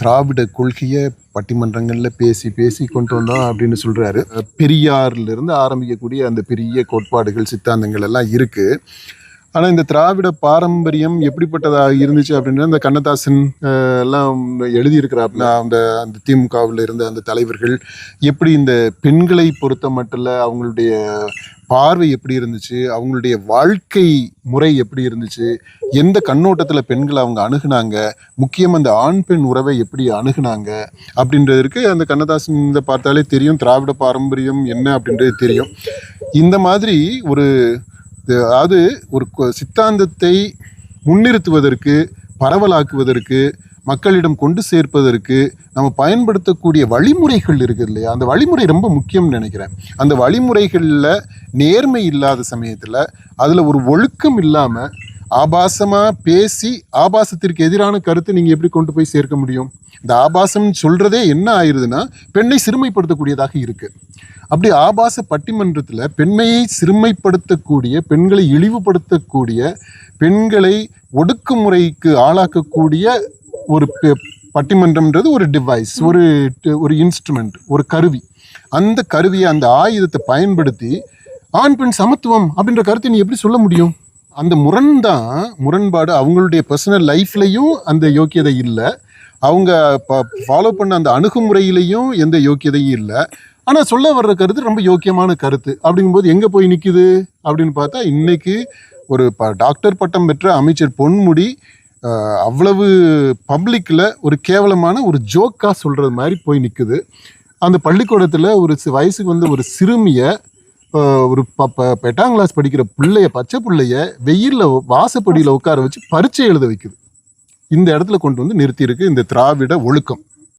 திராவிட கொள்கையை பட்டிமன்றங்களில் பேசி பேசி கொண்டு வந்தோம் அப்படின்னு சொல்கிறாரு. பெரியார்லேருந்து ஆரம்பிக்கக்கூடிய அந்த பெரிய கோட்பாடுகள் சித்தாந்தங்கள் எல்லாம் இருக்குது. ஆனால் இந்த திராவிட பாரம்பரியம் எப்படிப்பட்டதாக இருந்துச்சு அப்படின்னா, இந்த கண்ணதாசன் எல்லாம் எழுதியிருக்கிறாப்புல, அந்த அந்த திமுகவில் இருந்த அந்த தலைவர்கள் எப்படி இந்த பெண்களை பொறுத்த மட்டும் இல்லை, அவங்களுடைய பார்வை எப்படி இருந்துச்சு, அவங்களுடைய வாழ்க்கை முறை எப்படி இருந்துச்சு, எந்த கண்ணோட்டத்தில் பெண்களை அவங்க அணுகுனாங்க, முக்கியம் அந்த ஆண் பெண் உறவை எப்படி அணுகுனாங்க அப்படின்றதுக்கு அந்த கண்ணதாசன் இதை பார்த்தாலே தெரியும். திராவிட பாரம்பரியம் என்ன அப்படின்றது தெரியும். இந்த மாதிரி ஒரு அதாவது ஒரு சித்தாந்தத்தை முன்னிறுத்துவதற்கு, பரவலாக்குவதற்கு, மக்களிடம் கொண்டு சேர்ப்பதற்கு நம்ம பயன்படுத்தக்கூடிய வழிமுறைகள் இருக்குது இல்லையா, அந்த வழிமுறை ரொம்ப முக்கியம்னு நினைக்கிறேன். அந்த வழிமுறைகளில் நேர்மை இல்லாத சமயத்தில், அதில் ஒரு ஒழுக்கம் இல்லாமல் ஆபாசமாக பேசி ஆபாசத்திற்கு எதிரான கருத்தை நீங்கள் எப்படி கொண்டு போய் சேர்க்க முடியும்? இந்த ஆபாசம் சொல்கிறதே என்ன ஆயிடுதுன்னா, பெண்ணை சிறுமைப்படுத்தக்கூடியதாக இருக்குது. அப்படி ஆபாச பட்டிமன்றத்தில் பெண்மையை சிறுமைப்படுத்தக்கூடிய, பெண்களை இழிவுபடுத்தக்கூடிய, பெண்களை ஒடுக்குமுறைக்கு ஆளாக்கக்கூடிய ஒரு பட்டிமன்றம்ன்றது ஒரு டிவைஸ், ஒரு இன்ஸ்ட்ருமெண்ட், ஒரு கருவி. அந்த கருவியை, அந்த ஆயுதத்தை பயன்படுத்தி ஆண் பெண் சமத்துவம் அப்படின்ற கருத்தை நீ எப்படி சொல்ல முடியும்? அந்த முரண்பாடு அவங்களுடைய பர்சனல் லைஃப்லையும் அந்த யோக்கியதை இல்லை, அவங்க ஃபாலோ பண்ண அந்த அணுகுமுறையிலையும் எந்த யோக்கியதையும் இல்லை. ஆனால் சொல்ல வர்ற கருத்து ரொம்ப யோக்கியமான கருத்து. அப்படிங்கும்போது எங்கே போய் நிற்குது அப்படின்னு பார்த்தா, இன்னைக்கு ஒரு டாக்டர் பட்டம் பெற்ற அமைச்சர் பொன்முடி அவ்வளவு பப்ளிக்கில் ஒரு கேவலமான ஒரு ஜோக்காக சொல்கிறது மாதிரி போய் நிற்குது. அந்த பள்ளிக்கூடத்தில் ஒரு வயசுக்கு வந்து ஒரு சிறுமியை, ஒரு 8ஆம் கிளாஸ் படிக்கிற பிள்ளைய, பச்சை பிள்ளைய வெயிலில் வாசப்படியில் உட்கார வச்சு பரீட்சை எழுத வைக்குது. இந்த இடத்துல கொண்டு வந்து நிறுத்தியிருக்கு இந்த திராவிட ஒழுக்கம்.